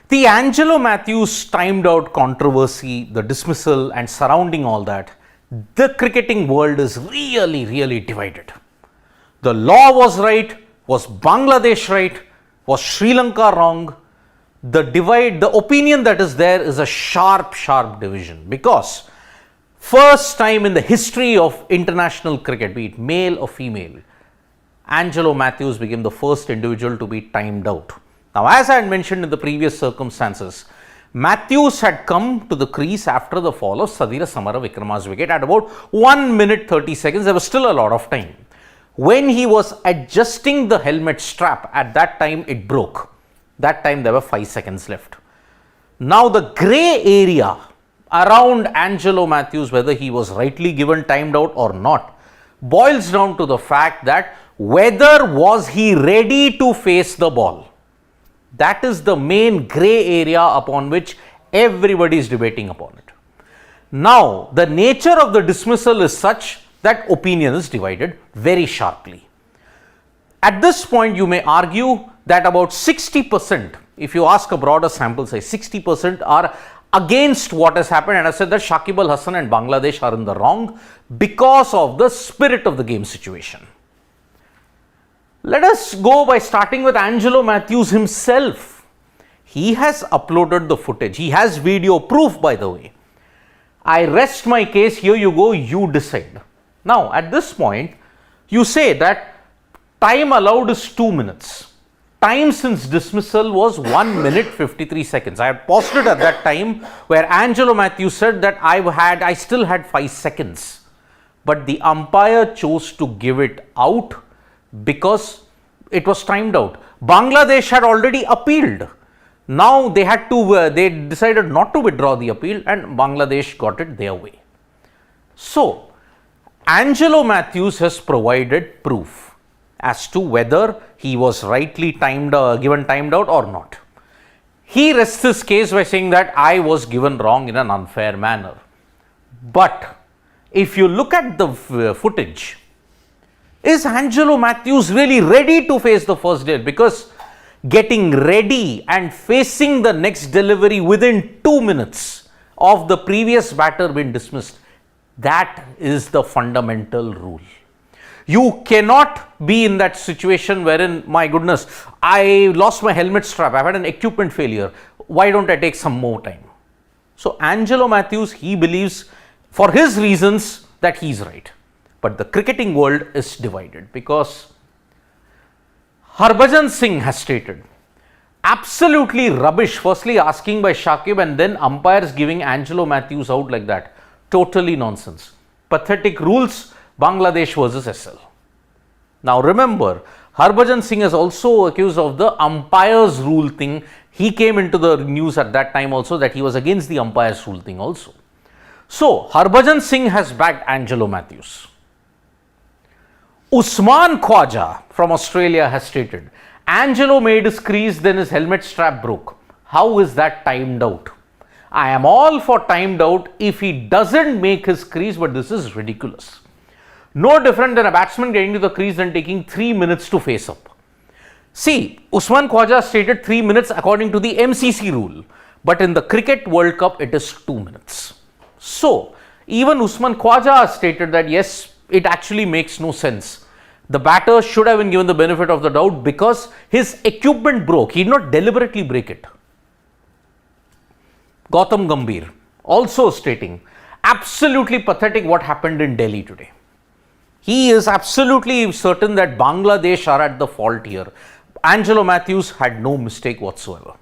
The Angelo Mathews timed out controversy, the dismissal and surrounding all that, the cricketing world is really divided. The law was right, was Bangladesh right, was Sri Lanka wrong? The opinion that is there is a sharp division, because first time in the history of international cricket, be it male or female, Angelo Mathews became the first individual to be timed out. Now, as I had mentioned in the previous circumstances, Mathews had come to the crease after the fall of Sadira Samara Vikrama's wicket at about 1 minute 30 seconds. There was still a lot of time. When he was adjusting the helmet strap, at that time it broke. That time there were 5 seconds left. Now, the grey area around Angelo Mathews, whether he was rightly given timed out or not, boils down to the fact that whether was he ready to face the ball. That is the main grey area upon which everybody is debating upon it. Now, the nature of the dismissal is such that opinion is divided very sharply. At this point, you may argue that about 60%, if you ask a broader sample size, 60% are against what has happened, and I said that Shakib Al Hasan and Bangladesh are in the wrong because of the spirit of the game situation. Let us go by starting with Angelo Mathews himself. He has uploaded the footage. He has video proof, by the way. I rest my case. Here you go. You decide. Now, at this point, you say that time allowed is 2 minutes. Time since dismissal was 1 minute 53 seconds. I had paused it at that time where Angelo Mathews said that I still had 5 seconds. But the umpire chose to give it out because it was timed out. Bangladesh had already appealed. Now they decided not to withdraw the appeal, and Bangladesh got it their way. So, Angelo Mathews has provided proof as to whether he was rightly given timed out or not. He rests his case by saying that I was given wrong in an unfair manner. But if you look at the footage, is Angelo Mathews really ready to face the first day? Because getting ready and facing the next delivery within 2 minutes of the previous batter being dismissed, that is the fundamental rule. You cannot be in that situation wherein, my goodness, I lost my helmet strap, I've had an equipment failure, why don't I take some more time? So Angelo Mathews, he believes for his reasons that he's right. But the cricketing world is divided because Harbhajan Singh has stated absolutely rubbish, firstly asking by Shakib and then umpires giving Angelo Mathews out like that. Totally nonsense. Pathetic rules, Bangladesh versus SL. Now remember, Harbhajan Singh is also accused of the umpires rule thing. He came into the news at that time also that he was against the umpires rule thing also. So Harbhajan Singh has backed Angelo Mathews. Usman Khwaja from Australia has stated, Angelo made his crease, then his helmet strap broke. How is that timed out? I am all for timed out if he doesn't make his crease, but this is ridiculous. No different than a batsman getting to the crease and taking 3 minutes to face up. See, Usman Khwaja stated 3 minutes according to the MCC rule, but in the Cricket World Cup it is 2 minutes. So, even Usman Khwaja has stated that yes, it actually makes no sense. The batter should have been given the benefit of the doubt because his equipment broke. He did not deliberately break it. Gautam Gambhir also stating, absolutely pathetic what happened in Delhi today. He is absolutely certain that Bangladesh are at the fault here. Angelo Mathews had no mistake whatsoever.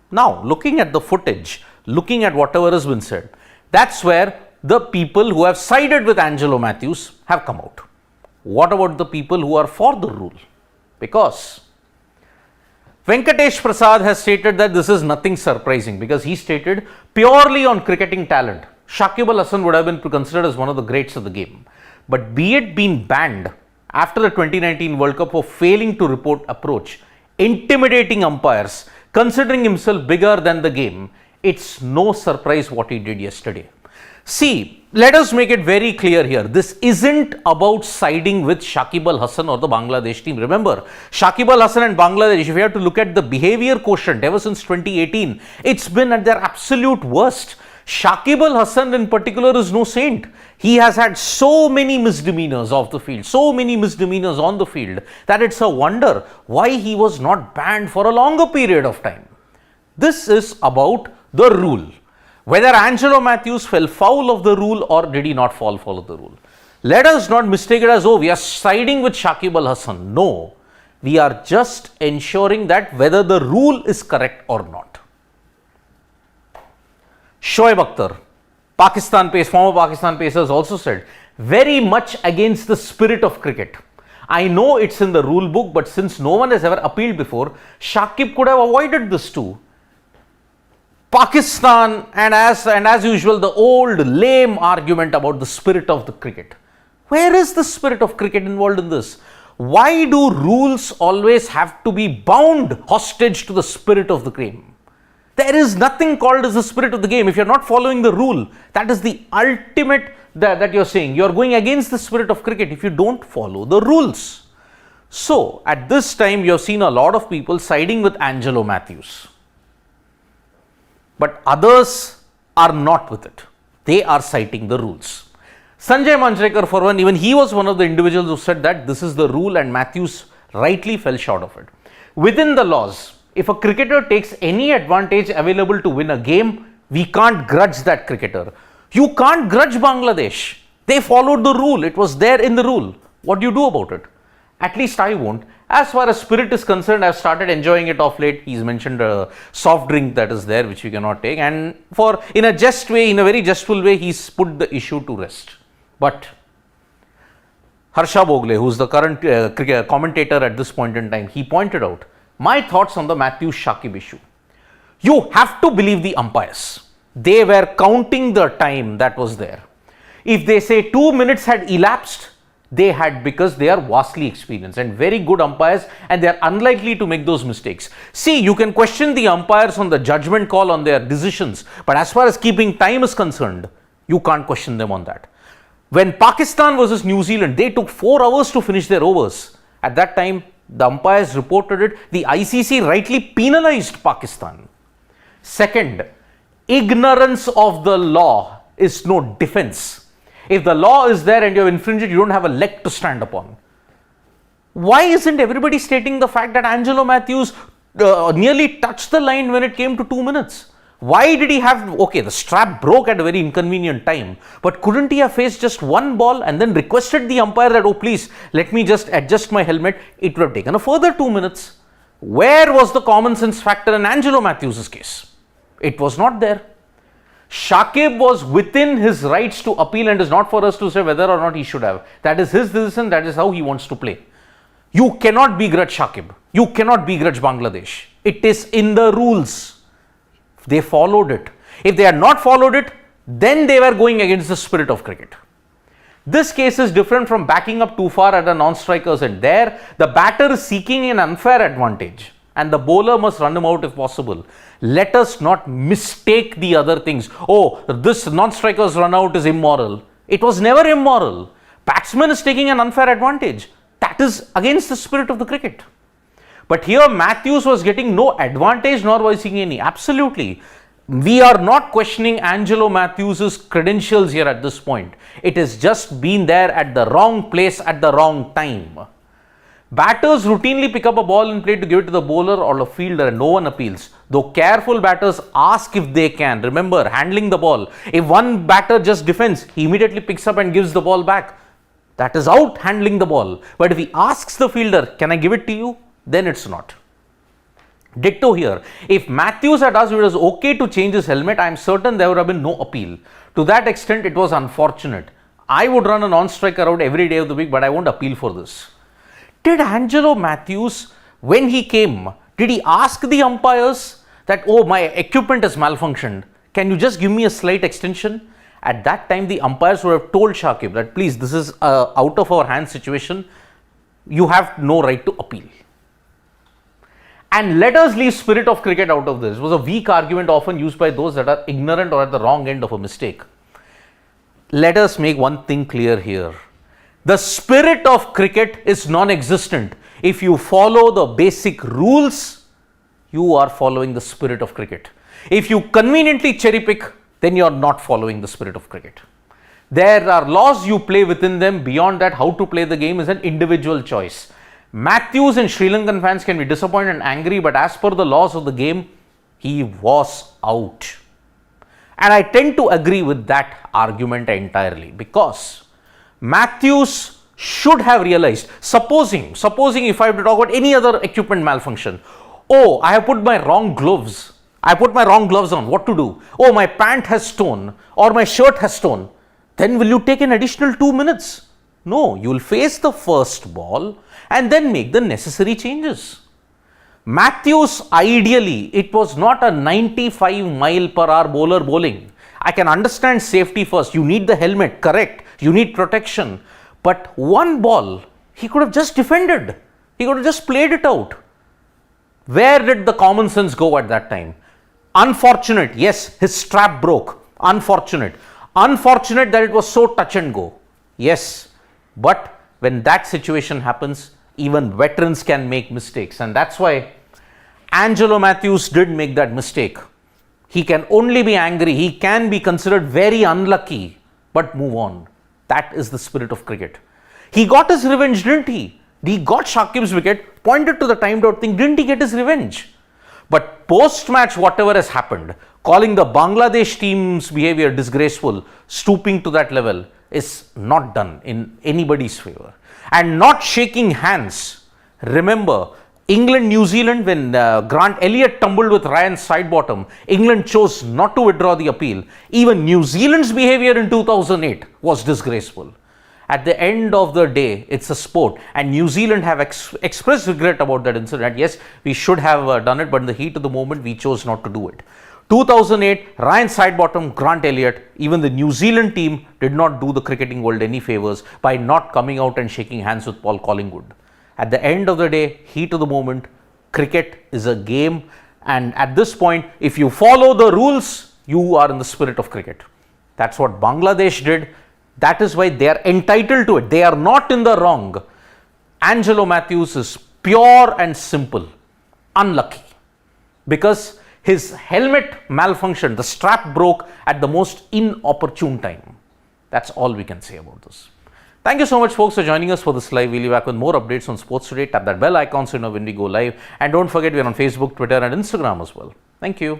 Now, looking at the footage, looking at whatever has been said, that's where the people who have sided with Angelo Mathews have come out. What about the people who are for the rule? Because Venkatesh Prasad has stated that this is nothing surprising because he stated purely on cricketing talent, Shakib Al Hasan would have been considered as one of the greats of the game. But be it been banned after the 2019 World Cup for failing to report approach, intimidating umpires, considering himself bigger than the game, it's no surprise what he did yesterday. See, let us make it very clear here. This isn't about siding with Shakib Al Hasan or the Bangladesh team. Remember, Shakib Al Hasan and Bangladesh, if you have to look at the behavior quotient ever since 2018, it's been at their absolute worst. Shakib Al Hasan in particular is no saint. He has had so many misdemeanors off the field, so many misdemeanors on the field, that it's a wonder why he was not banned for a longer period of time. This is about the rule. Whether Angelo Mathews fell foul of the rule or did he not fall foul of the rule. Let us not mistake it as, oh, we are siding with Shakib Al Hasan. No, we are just ensuring that whether the rule is correct or not. Shoaib Akhtar, former Pakistan pacers also said, very much against the spirit of cricket. I know it's in the rule book, but since no one has ever appealed before, Shakib could have avoided this too. Pakistan, and as usual, the old lame argument about the spirit of the cricket. Where is the spirit of cricket involved in this? Why do rules always have to be bound hostage to the spirit of the game? There is nothing called as the spirit of the game. If you're not following the rule, that is the ultimate that you're saying. You're going against the spirit of cricket if you don't follow the rules. So, at this time, you've seen a lot of people siding with Angelo Mathews. But others are not with it. They are citing the rules. Sanjay Manjrekar, for one, even he was one of the individuals who said that this is the rule and Mathews rightly fell short of it. Within the laws, if a cricketer takes any advantage available to win a game, we can't grudge that cricketer. You can't grudge Bangladesh. They followed the rule. It was there in the rule. What do you do about it? At least I won't. As far as spirit is concerned, I've started enjoying it of late. He's mentioned a soft drink that is there, which we cannot take. And in a just way, in a very jestful way, he's put the issue to rest. But Harsha Bogle, who's the current commentator at this point in time, he pointed out my thoughts on the Mathews Shakib issue. You have to believe the umpires. They were counting the time that was there. If they say 2 minutes had elapsed, they had, because they are vastly experienced and very good umpires, and they are unlikely to make those mistakes. See, you can question the umpires on the judgment call on their decisions, but as far as keeping time is concerned, you can't question them on that. When Pakistan versus New Zealand, they took 4 hours to finish their overs. At that time, the umpires reported it. The ICC rightly penalized Pakistan. Second, ignorance of the law is no defense. If the law is there and you have infringed it, you don't have a leg to stand upon. Why isn't everybody stating the fact that Angelo Mathews nearly touched the line when it came to 2 minutes? Why did he have, okay, the strap broke at a very inconvenient time, but couldn't he have faced just one ball and then requested the umpire that, oh please, let me just adjust my helmet? It would have taken a further 2 minutes. Where was the common sense factor in Angelo Mathews' case? It was not there. Shakib was within his rights to appeal, and it is not for us to say whether or not he should have. That is his decision, that is how he wants to play. You cannot begrudge Shakib. You cannot begrudge Bangladesh. It is in the rules. They followed it. If they had not followed it, then they were going against the spirit of cricket. This case is different from backing up too far at a non-striker's end. There, the batter is seeking an unfair advantage and the bowler must run him out if possible. Let us not mistake the other things. Oh, this non-striker's run out is immoral. It was never immoral. Batsman is taking an unfair advantage. That is against the spirit of the cricket. But here Mathews was getting no advantage nor was he any. Absolutely. We are not questioning Angelo Mathews' credentials here at this point. It has just been there at the wrong place at the wrong time. Batters routinely pick up a ball in play to give it to the bowler or the fielder and no one appeals. Though careful batters ask if they can. Remember, handling the ball. If one batter just defends, he immediately picks up and gives the ball back. That is out handling the ball. But if he asks the fielder, can I give it to you? Then it's not. Ditto here. If Mathews had asked if it was okay to change his helmet, I am certain there would have been no appeal. To that extent, it was unfortunate. I would run a non-striker out every day of the week, but I won't appeal for this. Did Angelo Mathews, when he came, did he ask the umpires that, oh, my equipment has malfunctioned, can you just give me a slight extension? At that time, the umpires would have told Shakib that, please, this is a out of our hands situation. You have no right to appeal. And let us leave spirit of cricket out of this. It was a weak argument often used by those that are ignorant or at the wrong end of a mistake. let us make one thing clear here. The spirit of cricket is non-existent. If you follow the basic rules, you are following the spirit of cricket. If you conveniently cherry pick, then you are not following the spirit of cricket. There are laws, you play within them. Beyond that, how to play the game is an individual choice. Mathews and Sri Lankan fans can be disappointed and angry, but as per the laws of the game, he was out. And I tend to agree with that argument entirely, because Mathews should have realized, supposing if I have to talk about any other equipment malfunction, oh, I have put my wrong gloves. I put my wrong gloves on. What to do? Oh, my pant has torn or my shirt has torn. Then will you take an additional 2 minutes? No, you will face the first ball and then make the necessary changes. Mathews, ideally, it was not a 95-mile-per-hour bowler bowling. I can understand safety first. You need the helmet, correct. You need protection. But one ball, he could have just defended. He could have just played it out. Where did the common sense go at that time? Unfortunate, yes, his strap broke. Unfortunate. Unfortunate that it was so touch and go. Yes, but when that situation happens, even veterans can make mistakes, and that's why Angelo Mathews did make that mistake. He can only be angry. He can be considered very unlucky, but move on. That is the spirit of cricket. He got his revenge, didn't he? He got Shakib's wicket, pointed to the timed out thing. Didn't he get his revenge? But post-match, whatever has happened, calling the Bangladesh team's behavior disgraceful, stooping to that level, is not done in anybody's favor. And not shaking hands. Remember, England, New Zealand, when Grant Elliott tumbled with Ryan's side bottom, England chose not to withdraw the appeal. Even New Zealand's behavior in 2008 was disgraceful. At the end of the day, it's a sport, and New Zealand have expressed regret about that incident. Yes, we should have done it, but in the heat of the moment, we chose not to do it. 2008, Ryan Sidebottom, Grant Elliott, even the New Zealand team did not do the cricketing world any favours by not coming out and shaking hands with Paul Collingwood. At the end of the day, heat of the moment, cricket is a game, and at this point, if you follow the rules, you are in the spirit of cricket. That's what Bangladesh did. That is why they are entitled to it. They are not in the wrong. Angelo Mathews is pure and simple unlucky, because his helmet malfunctioned, the strap broke at the most inopportune time. That's all we can say about this. Thank you so much, folks, for joining us for this live. We'll be back with more updates on Sports Today. Tap that bell icon so you know when we go live. And don't forget, we're on Facebook, Twitter, and Instagram as well. Thank you.